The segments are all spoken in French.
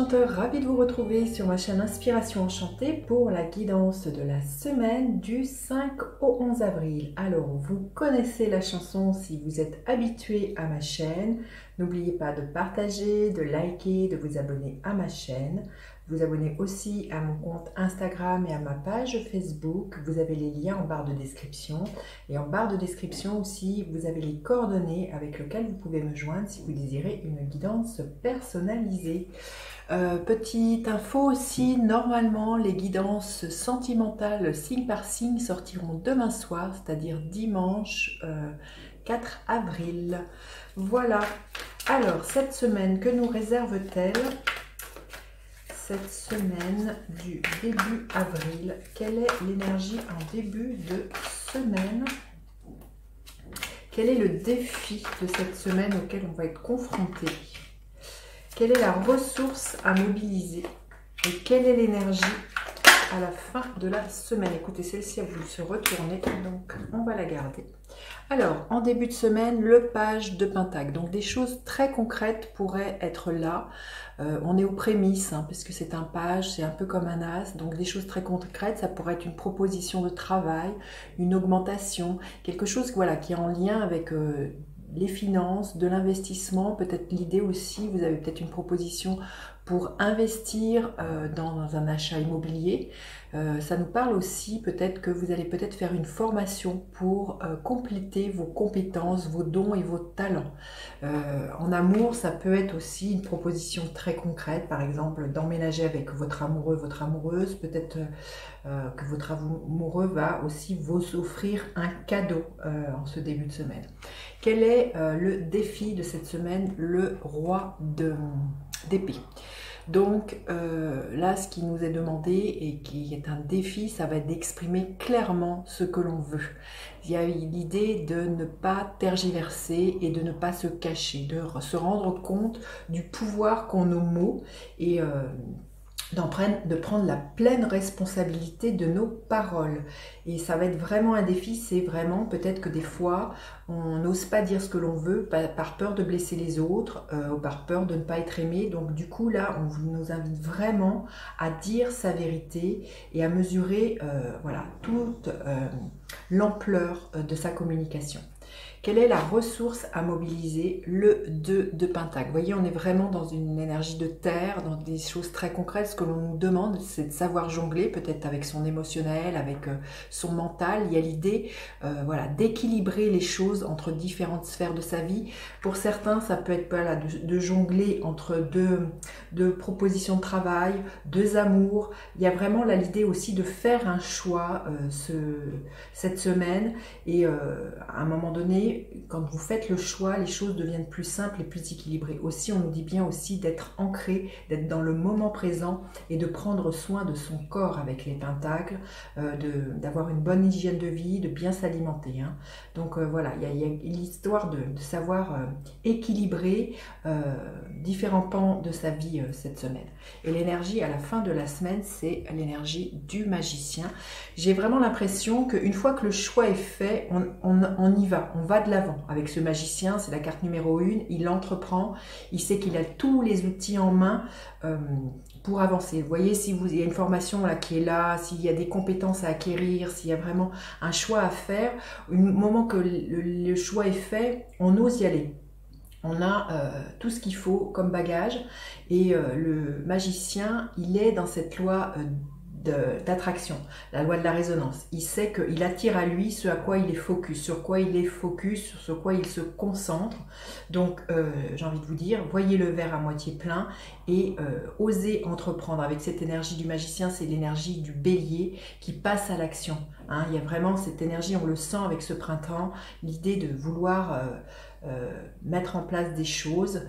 enchanteurs, ravi de vous retrouver sur ma chaîne Inspiration Enchantée pour la guidance de la semaine du 5 au 11 avril. Alors, vous connaissez la chanson si vous êtes habitué à ma chaîne. N'oubliez pas de partager, de liker, de vous abonner à ma chaîne. Vous abonnez aussi à mon compte Instagram et à ma page Facebook. Vous avez les liens en barre de description. Et en barre de description aussi, vous avez les coordonnées avec lesquelles vous pouvez me joindre si vous désirez une guidance personnalisée. Petite info aussi, normalement les guidances sentimentales signe par signe sortiront demain soir, c'est-à-dire dimanche 4 avril. Voilà. Alors, cette semaine, que nous réserve-t-elle ? Cette semaine du début avril, quelle est l'énergie en début de semaine? Quel est le défi de cette semaine auquel on va être confronté? Quelle est la ressource à mobiliser? Et quelle est l'énergie à la fin de la semaine? Écoutez, celle-ci, elle vous se retourner, donc on va la garder. Alors, en début de semaine, le page de Pentacle. Donc, des choses très concrètes pourraient être là. On est aux prémices, hein, parce que c'est un page, c'est un peu comme un as. Donc, des choses très concrètes, ça pourrait être une proposition de travail, une augmentation, quelque chose voilà, qui est en lien avec les finances, de l'investissement. Peut-être l'idée aussi, vous avez peut-être une proposition pour investir dans un achat immobilier. Ça nous parle aussi peut-être que vous allez peut-être faire une formation pour compléter vos compétences, vos dons et vos talents. En amour, ça peut être aussi une proposition très concrète, par exemple d'emménager avec votre amoureux, votre amoureuse. Peut-être que votre amoureux va aussi vous offrir un cadeau en ce début de semaine. Quel est le défi de cette semaine? Le roi d'épée. Donc là, ce qui nous est demandé et qui est un défi, ça va être d'exprimer clairement ce que l'on veut. Il y a l'idée de ne pas tergiverser et de ne pas se cacher, de se rendre compte du pouvoir qu'ont nos mots et de prendre la pleine responsabilité de nos paroles. Et ça va être vraiment un défi, c'est vraiment peut-être que des fois, on n'ose pas dire ce que l'on veut par peur de blesser les autres, ou par peur de ne pas être aimé. Donc du coup, là, on nous invite vraiment à dire sa vérité et à mesurer voilà, toute l'ampleur de sa communication. Quelle est la ressource à mobiliser? Le 2 de Pentacle. Vous voyez, on est vraiment dans une énergie de terre, dans des choses très concrètes. Ce que l'on nous demande, c'est de savoir jongler, peut-être avec son émotionnel, avec son mental. Il y a l'idée voilà, d'équilibrer les choses entre différentes sphères de sa vie. Pour certains, ça peut être voilà, de jongler entre deux propositions de travail, deux amours. Il y a vraiment là l'idée aussi de faire un choix cette semaine. Et à un moment donné, quand vous faites le choix, les choses deviennent plus simples et plus équilibrées. Aussi, on nous dit bien aussi d'être ancré, d'être dans le moment présent et de prendre soin de son corps avec les pentacles, d'avoir une bonne hygiène de vie, de bien s'alimenter. Hein. Donc voilà, il y a l'histoire de savoir équilibrer différents pans de sa vie cette semaine. Et l'énergie à la fin de la semaine, c'est l'énergie du magicien. J'ai vraiment l'impression qu'une fois que le choix est fait, on y va, on va de l'avant avec ce magicien. C'est la carte numéro 1, il entreprend, il sait qu'il a tous les outils en main pour avancer. Vous voyez, si il y a une formation là qui est là, s'il y a des compétences à acquérir, s'il y a vraiment un choix à faire, au moment que le choix est fait, on ose y aller. On a tout ce qu'il faut comme bagage et le magicien, il est dans cette loi d'attraction, la loi de la résonance. Il sait qu'il attire à lui ce à quoi il est focus, sur quoi il est focus, sur ce quoi il se concentre. Donc, j'ai envie de vous dire, voyez le verre à moitié plein et osez entreprendre. Avec cette énergie du magicien, c'est l'énergie du bélier qui passe à l'action. Hein, il y a vraiment cette énergie, on le sent avec ce printemps, l'idée de vouloir mettre en place des choses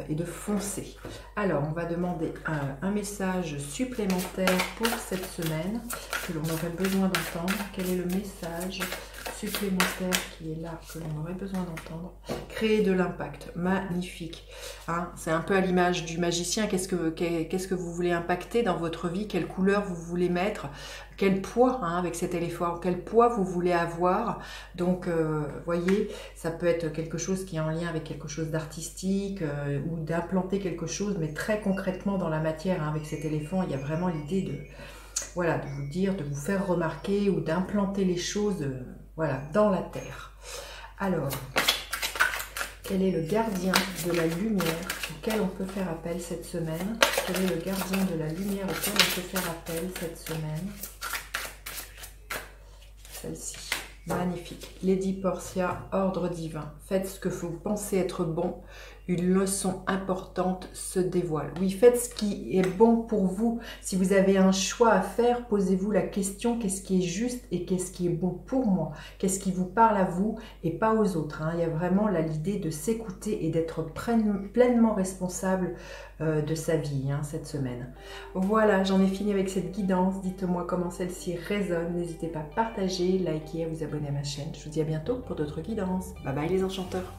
et de foncer. Alors, on va demander un message supplémentaire pour cette semaine que l'on aurait besoin d'entendre. Quel est le message supplémentaire qui est là, que l'on aurait besoin d'entendre. Créer de l'impact, magnifique. Hein, c'est un peu à l'image du magicien. Qu'est-ce que vous voulez impacter dans votre vie? Quelle couleur vous voulez mettre? Quel poids, hein, avec cet éléphant, quel poids vous voulez avoir? Donc, voyez, ça peut être quelque chose qui est en lien avec quelque chose d'artistique ou d'implanter quelque chose, mais très concrètement dans la matière. Hein, avec cet éléphant, il y a vraiment l'idée de... Voilà, de vous dire, de vous faire remarquer ou d'implanter les choses voilà, dans la terre. Alors, quel est le gardien de la lumière auquel on peut faire appel cette semaine? Quel est le gardien de la lumière auquel on peut faire appel cette semaine? Celle-ci, magnifique. Lady Portia, ordre divin. Faites ce que vous pensez être bon. Une leçon importante se dévoile. Oui, faites ce qui est bon pour vous. Si vous avez un choix à faire, posez-vous la question, qu'est-ce qui est juste et qu'est-ce qui est bon pour moi? Qu'est-ce qui vous parle à vous et pas aux autres, hein? Il y a vraiment là l'idée de s'écouter et d'être pleinement responsable de sa vie, hein, cette semaine. Voilà, j'en ai fini avec cette guidance. Dites-moi comment celle-ci résonne. N'hésitez pas à partager, liker et à vous abonner à ma chaîne. Je vous dis à bientôt pour d'autres guidances. Bye bye les enchanteurs.